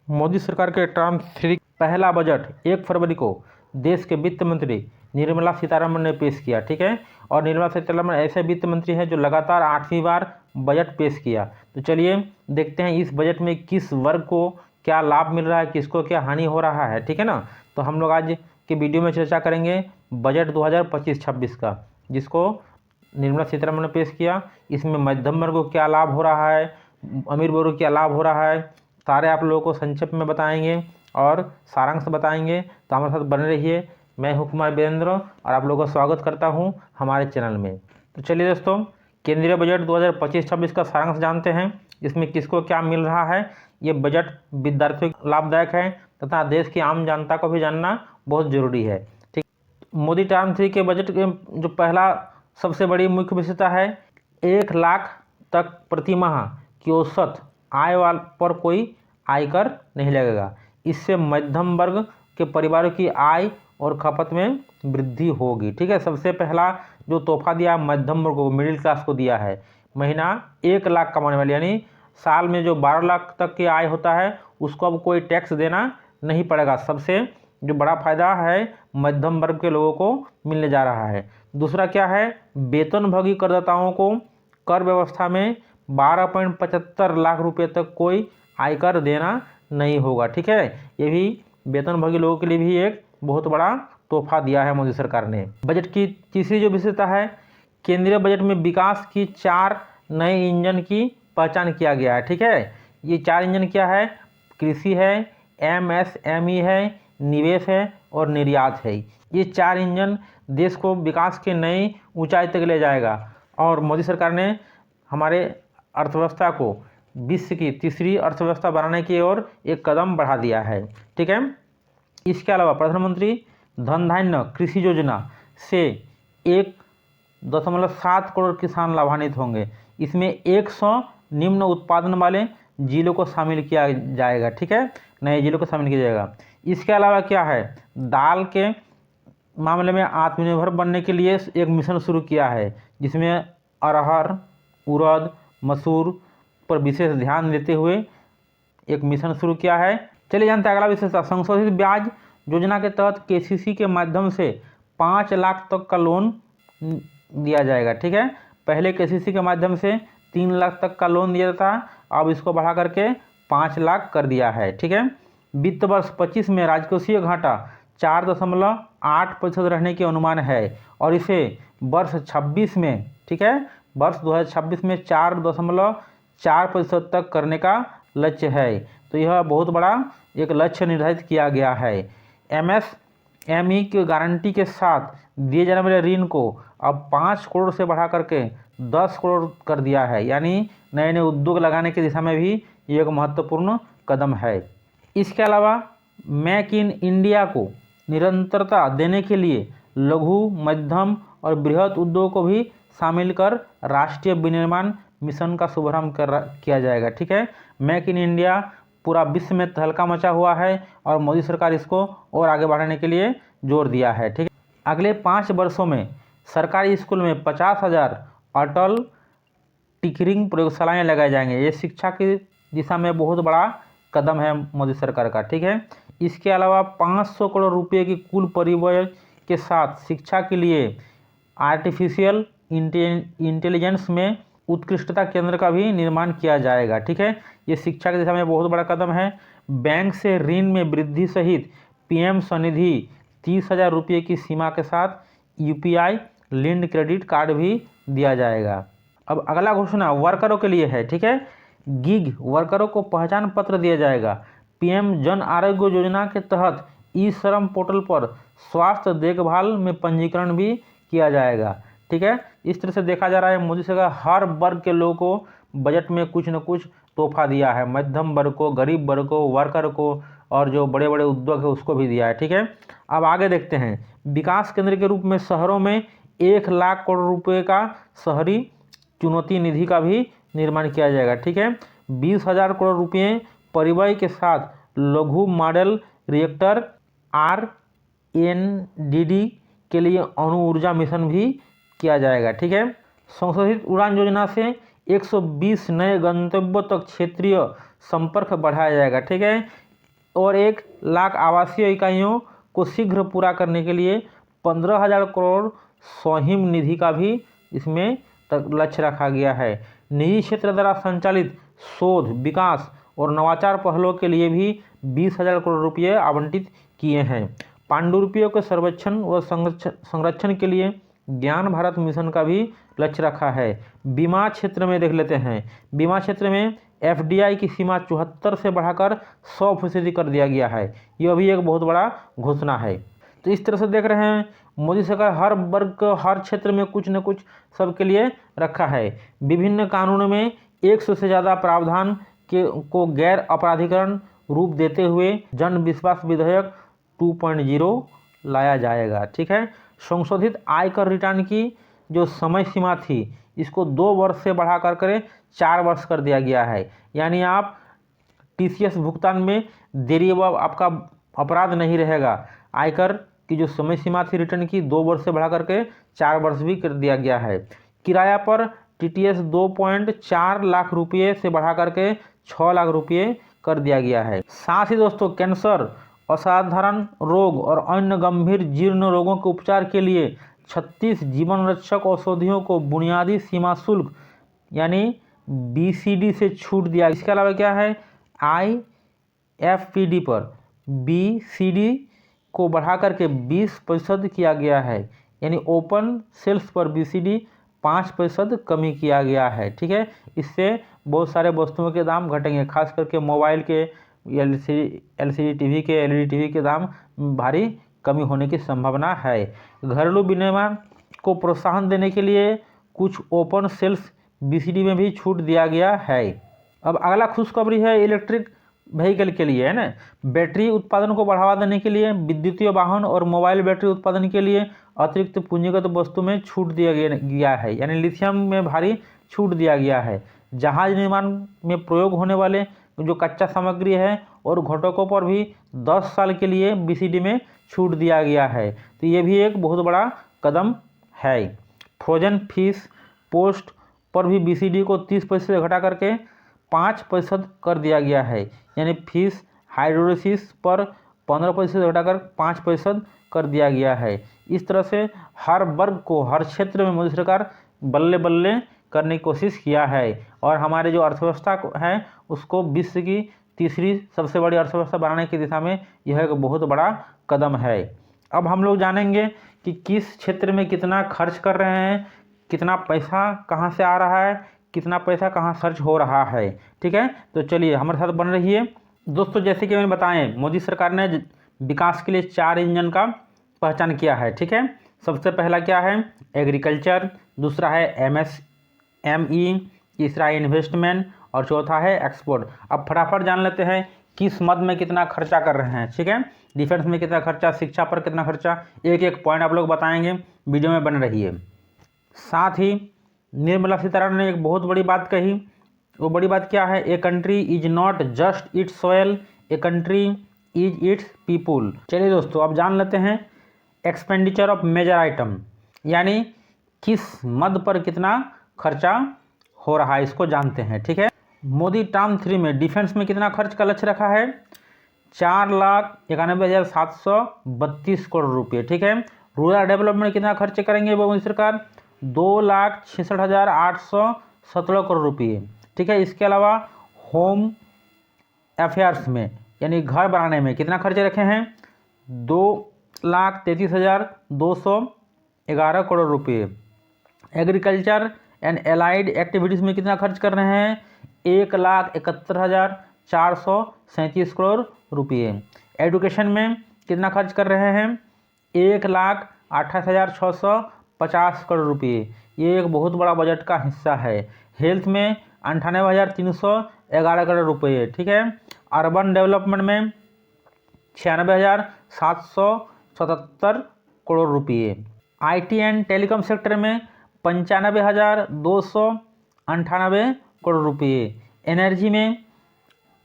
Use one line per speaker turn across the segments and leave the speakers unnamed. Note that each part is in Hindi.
मोदी सरकार के टर्म 3 पहला बजट 1 फरवरी को देश के वित्त मंत्री निर्मला सीतारमण ने पेश किया। ठीक है, और निर्मला सीतारमण ऐसे वित्त मंत्री हैं जो लगातार 8वीं बार बजट पेश किया। तो चलिए देखते हैं इस बजट में किस वर्ग को क्या लाभ मिल रहा है, किसको क्या हानि हो रहा है। ठीक है ना, तो हम लोग आज के वीडियो में चर्चा करेंगे बजट 2025-26 का, जिसको निर्मला सीतारमण ने पेश किया। इसमें मध्यम वर्ग को क्या लाभ हो रहा है, अमीर वर्ग को क्या लाभ हो रहा है, सारे आप लोगों को संक्षेप में बताएंगे और सारांश बताएंगे। तो हमारे साथ बने रहिए। मैं हूं कुमार वीरेंद्र और आप लोगों का स्वागत करता हूं हमारे चैनल में। तो चलिए दोस्तों, केंद्रीय बजट 2025-26 का सारांश जानते हैं। इसमें किसको क्या मिल रहा है। ये बजट विद्यार्थियों को लाभदायक है तथा देश की आम जनता को भी जानना बहुत जरूरी है। ठीक, मोदी टर्म 3 के बजट के जो पहला सबसे बड़ी मुख्य विशेषता है, 1 लाख तक प्रति माह की औसत आय वाल पर कोई आयकर नहीं लगेगा। इससे मध्यम वर्ग के परिवारों की आय और खपत में वृद्धि होगी। ठीक है, सबसे पहला जो तोहफा दिया मध्यम वर्ग को, मिडिल क्लास को दिया है। महीना 1 लाख कमाने वाले यानी साल में जो 12 लाख तक की आय होता है उसको अब कोई टैक्स देना नहीं पड़ेगा। सबसे जो बड़ा फायदा है मध्यम वर्ग के लोगों को मिलने जा रहा है। दूसरा क्या है, वेतनभोगी करदाताओं को कर व्यवस्था में 12.75 लाख रुपए तक कोई आयकर देना नहीं होगा। ठीक है, ये भी वेतनभोगी लोगों के लिए भी एक बहुत बड़ा तोहफा दिया है मोदी सरकार ने। बजट की तीसरी जो विशेषता है, केंद्रीय बजट में विकास की 4 नए इंजन की पहचान किया गया है। ठीक है, ये 4 इंजन क्या है, कृषि है, MSME है, निवेश है और निर्यात है। ये 4 इंजन देश को विकास के नई ऊंचाई तक ले जाएगा और मोदी सरकार ने हमारे अर्थव्यवस्था को विश्व की तीसरी अर्थव्यवस्था बनाने की ओर एक कदम बढ़ा दिया है। ठीक है, इसके अलावा प्रधानमंत्री धन धान्य कृषि योजना से 1.7 करोड़ किसान लाभान्वित होंगे। इसमें 100 निम्न उत्पादन वाले जिलों को शामिल किया जाएगा। ठीक है, नए जिलों को शामिल किया जाएगा। इसके अलावा क्या है, दाल के मामले में आत्मनिर्भर बनने के लिए एक मिशन शुरू किया है, जिसमें अरहर, उड़द, मसूर पर विशेष ध्यान देते हुए एक मिशन शुरू किया है। चलिए जानते हैं अगला विशेषता, संशोधित ब्याज योजना के तहत KCC के माध्यम से 5 लाख तक का लोन दिया जाएगा। ठीक है, पहले KCC के माध्यम से 3 लाख तक का लोन दिया था, अब इसको बढ़ा करके 5 लाख कर दिया है। ठीक है, वित्त वर्ष 25 में राजकोषीय घाटा 4.8% रहने की अनुमान है और इसे वर्ष 26 में, ठीक है, वर्ष 2026 में 4.4% तक करने का लक्ष्य है। तो यह बहुत बड़ा एक लक्ष्य निर्धारित किया गया है। MSME की गारंटी के साथ दिए जाने वाले ऋण को अब 5 करोड़ से बढ़ा करके 10 करोड़ कर दिया है, यानी नए नए उद्योग लगाने की दिशा में भी ये एक महत्वपूर्ण कदम है। इसके अलावा मेक इन इंडिया को निरंतरता देने के लिए लघु, मध्यम और बृहद उद्योग को भी शामिल कर राष्ट्रीय विनिर्माण मिशन का शुभारंभ किया जाएगा। ठीक है, मेक इन इंडिया पूरा विश्व में तहलका मचा हुआ है और मोदी सरकार इसको और आगे बढ़ाने के लिए जोर दिया है। ठीक है, अगले 5 वर्षों में सरकारी स्कूल में 50,000 अटल टिकरिंग प्रयोगशालाएं लगाए जाएंगे। ये शिक्षा की दिशा में बहुत बड़ा कदम है मोदी सरकार का। ठीक है, इसके अलावा 500 करोड़ रुपए की कुल परिव्यय के साथ शिक्षा के लिए आर्टिफिशियल इंटेलिजेंस में उत्कृष्टता केंद्र का भी निर्माण किया जाएगा। ठीक है, ये शिक्षा की दिशा में बहुत बड़ा कदम है। बैंक से ऋण में वृद्धि सहित PM स्वनिधि 30,000 रुपये की सीमा के साथ UPI लिंक्ड क्रेडिट कार्ड भी दिया जाएगा। अब अगला घोषणा वर्करों के लिए है। ठीक है, गिग वर्करों को पहचान पत्र दिया जाएगा। PM जन आरोग्य योजना के तहत ई-श्रम पोर्टल पर स्वास्थ्य देखभाल में पंजीकरण भी किया जाएगा। ठीक है, इस तरह से देखा जा रहा है मोदी सरकार हर वर्ग के लोगों को बजट में कुछ न कुछ तोहफा दिया है। मध्यम वर्ग को, गरीब वर्ग को, वर्कर को और जो बड़े बड़े उद्योग है उसको भी दिया है। ठीक है, अब आगे देखते हैं। विकास केंद्र के रूप में शहरों में 1 लाख करोड़ रुपए का शहरी चुनौती निधि का भी निर्माण किया जाएगा। ठीक है, 20,000 करोड़ रुपये परिव्यय के साथ लघु मॉडल रिएक्टर RNDD के लिए अणु ऊर्जा मिशन भी किया जाएगा। ठीक है, संशोधित उड़ान योजना से 120 नए गंतव्यों तक क्षेत्रीय संपर्क बढ़ाया जाएगा। ठीक है, और 1 लाख आवासीय इकाइयों को शीघ्र पूरा करने के लिए 15,000 करोड़ स्वहिम निधि का भी इसमें लक्ष्य रखा गया है। निजी क्षेत्र द्वारा संचालित शोध, विकास और नवाचार पहलों के लिए भी 20,000 करोड़ रुपये आवंटित किए हैं। पांडुलिपियों के सर्वेक्षण व संरक्षण के लिए ज्ञान भारत मिशन का भी लक्ष्य रखा है। बीमा क्षेत्र में देख लेते हैं। बीमा क्षेत्र में FDI की सीमा 74 से बढ़ाकर 100% कर दिया गया है। यह भी एक बहुत बड़ा घोषणा है। तो इस तरह से देख रहे हैं मोदी सरकार हर वर्ग, हर क्षेत्र में कुछ न कुछ सबके लिए रखा है। विभिन्न कानूनों में 100 से ज़्यादा प्रावधान को गैर आपराधिकरण रूप देते हुए जन विश्वास विधेयक 2.0 लाया जाएगा। ठीक है। संशोधित आयकर रिटर्न की जो समय सीमा थी इसको 2 वर्ष से बढ़ा कर 4 वर्ष कर दिया गया है। यानी आप TCS भुगतान में देरी व आपका अपराध नहीं रहेगा। आयकर की जो समय सीमा थी रिटर्न की 2 वर्ष से बढ़ा करके 4 वर्ष भी कर दिया गया है। किराया पर TTS 2.4 लाख रुपये से बढ़ा करके 6 लाख रुपये कर दिया गया है। साथ ही दोस्तों कैंसर, असाधारण रोग और अन्य गंभीर जीर्ण रोगों के उपचार के लिए 36 जीवन रक्षक औषधियों को बुनियादी सीमा शुल्क यानी BCD से छूट दिया। इसके अलावा क्या है, IFPD पर BCD को बढ़ा करके 20% किया गया है। यानी ओपन सेल्स पर BCD 5% कमी किया गया है। ठीक है। इससे बहुत सारे वस्तुओं के दाम घटेंगे, खास करके मोबाइल के, LCD टीवी के, LED टीवी के दाम भारी कमी होने की संभावना है। घरेलू विनिर्माण को प्रोत्साहन देने के लिए कुछ ओपन सेल्स BCD में भी छूट दिया गया है। अब अगला खुशखबरी है इलेक्ट्रिक व्हीकल के लिए, है ना। बैटरी उत्पादन को बढ़ावा देने के लिए विद्युतीय वाहन और मोबाइल बैटरी उत्पादन के लिए अतिरिक्त पूंजीगत वस्तु में छूट दिया गया है। यानी लिथियम में भारी छूट दिया गया है। जहाज निर्माण में प्रयोग होने वाले जो कच्चा सामग्री है और घटकों पर भी 10 साल के लिए BCD में छूट दिया गया है। तो ये भी एक बहुत बड़ा कदम है। फ्रोजन फिश पोस्ट पर भी BCD को 30% से घटा करके 5% कर दिया गया है। यानी फिश हाइड्रोलिसिस पर 15% से घटाकर 5% कर दिया गया है। इस तरह से हर वर्ग को, हर क्षेत्र में मोदी सरकार बल्ले बल्ले करने की कोशिश किया है और हमारे जो अर्थव्यवस्था है उसको विश्व की तीसरी सबसे बड़ी अर्थव्यवस्था बनाने की दिशा में यह एक बहुत बड़ा कदम है। अब हम लोग जानेंगे कि किस क्षेत्र में कितना खर्च कर रहे हैं, कितना पैसा कहाँ से आ रहा है, कितना पैसा कहाँ खर्च हो रहा है। ठीक है। तो चलिए हमारे साथ बन रहिए दोस्तों। जैसे कि मैंने बताएं, मोदी सरकार ने विकास के लिए 4 इंजन का पहचान किया है। ठीक है। सबसे पहला क्या है, एग्रीकल्चर, दूसरा है MSME, तीसरा है इन्वेस्टमेंट और चौथा है एक्सपोर्ट। अब फटाफट जान लेते हैं किस मद में कितना खर्चा कर रहे हैं। ठीक है। डिफेंस में कितना खर्चा, शिक्षा पर कितना खर्चा, एक एक पॉइंट आप लोग बताएंगे। वीडियो में बने रहिए। साथ ही निर्मला सीतारमण ने एक बहुत बड़ी बात कही। वो बड़ी बात क्या है, a country is not just it's soil, a country is it's people. चलिए दोस्तों अब जान लेते हैं एक्सपेंडिचर ऑफ मेजर आइटम, यानी किस मद पर कितना खर्चा हो रहा है, इसको जानते हैं। ठीक है। मोदी टर्म 3 में डिफेंस में कितना खर्च का लक्ष्य रखा है, 4,91,732 करोड़ रुपये। ठीक है। रूरल डेवलपमेंट कितना खर्च करेंगे वो मोदी सरकार, 2,66,817 करोड़ रुपये। ठीक है। इसके अलावा होम अफेयर्स में यानी घर बनाने में कितना खर्च रखे हैं, 2,33,211 करोड़ रुपये। एग्रीकल्चर एंड एलाइड एक्टिविटीज़ में कितना खर्च कर रहे हैं, 1,71,437 करोड़ रुपये। एजुकेशन में कितना खर्च कर रहे हैं, 1,28,650 करोड़ रुपये। ये एक बहुत बड़ा बजट का हिस्सा है। हेल्थ में 98,311 करोड़ रुपये। ठीक है। अर्बन डेवलपमेंट में 96,777 करोड़ रुपये। IT एंड टेलीकॉम सेक्टर में 95,298 करोड़ रुपये। एनर्जी में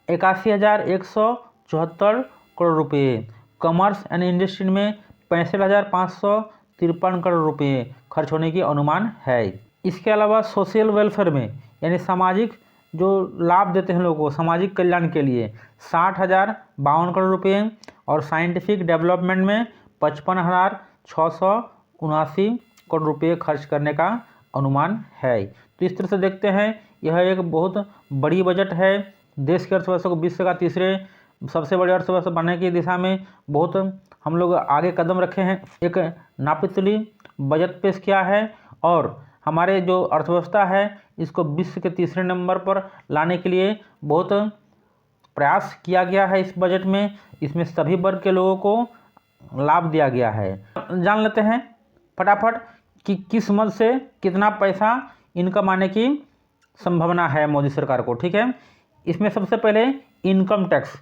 81,174 करोड़ रुपये। कॉमर्स एंड इंडस्ट्री में 65,553 करोड़ रुपये खर्च होने की अनुमान है। इसके अलावा सोशल वेलफेयर में यानी सामाजिक जो लाभ देते हैं लोगों को सामाजिक कल्याण के लिए 60,052 करोड़ रुपये और साइंटिफिक डेवलपमेंट में 55,679 करोड़ रुपये खर्च करने का अनुमान है। तो इस तरह से देखते हैं यह एक बहुत बड़ी बजट है। देश की अर्थव्यवस्था को विश्व का तीसरे सबसे बड़ी अर्थव्यवस्था बनने की दिशा में बहुत हम लोग आगे कदम रखे हैं। एक नापतली बजट पेश किया है और हमारे जो अर्थव्यवस्था है इसको विश्व के तीसरे नंबर पर लाने के लिए बहुत प्रयास किया गया है। इस बजट में इसमें सभी वर्ग के लोगों को लाभ दिया गया है। जान लेते हैं फटाफट कि किस मद से कितना पैसा इनकम आने की संभावना है मोदी सरकार को। ठीक है, इसमें सबसे पहले इनकम टैक्स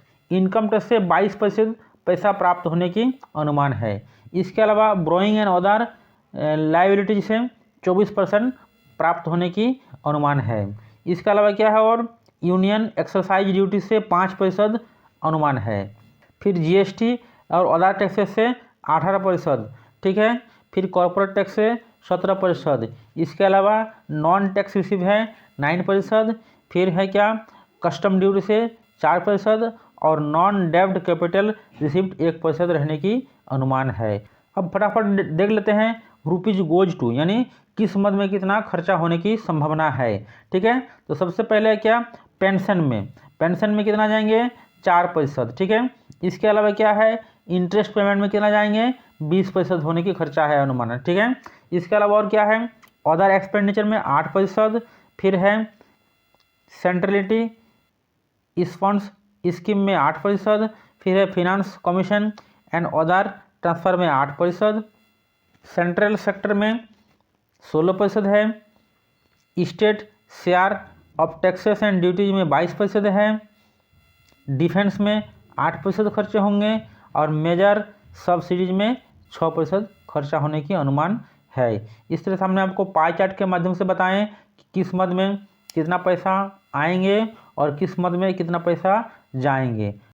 से 22% पैसा प्राप्त होने की अनुमान है। इसके अलावा ब्रोइंग एंड अदर लायबिलिटीज से 24% प्राप्त होने की अनुमान है। इसके अलावा क्या है और यूनियन एक्सरसाइज ड्यूटी से 5% अनुमान है। फिर जीएसटी और अदर टैक्सेस से 18%। ठीक है, फिर कॉर्पोरेट टैक्स से 17%। इसके अलावा नॉन टैक्स रिसीव है 9%। फिर है क्या कस्टम ड्यूटी से 4% और नॉन डेब्ट कैपिटल रिसिप्ट 1% रहने की अनुमान है। अब फटाफट देख लेते हैं रुपीज गोज टू यानी किस मद में कितना खर्चा होने की संभावना है। ठीक है, तो सबसे पहले क्या पेंशन में कितना जाएंगे 4%। ठीक है, इसके अलावा क्या है इंटरेस्ट पेमेंट में कितना जाएंगे 20% होने की खर्चा है अनुमान। ठीक है, इसके अलावा और क्या है अदर एक्सपेंडिचर में 8%। फिर है सेंट्रलिटी इस फंड्स स्कीम में 8%। फिर है finance commission and other transfer में 8%। सेंट्रल सेक्टर में 16% है। State share of taxes and duties में 22% है। डिफेंस में 8% खर्चे होंगे और मेजर सब्सिडीज में 6% खर्चा होने की अनुमान है। इस तरह से हमने आपको पाई चार्ट के माध्यम से बताएं कि किस मद में कितना पैसा आएंगे और किस मद में कितना पैसा जाएंगे।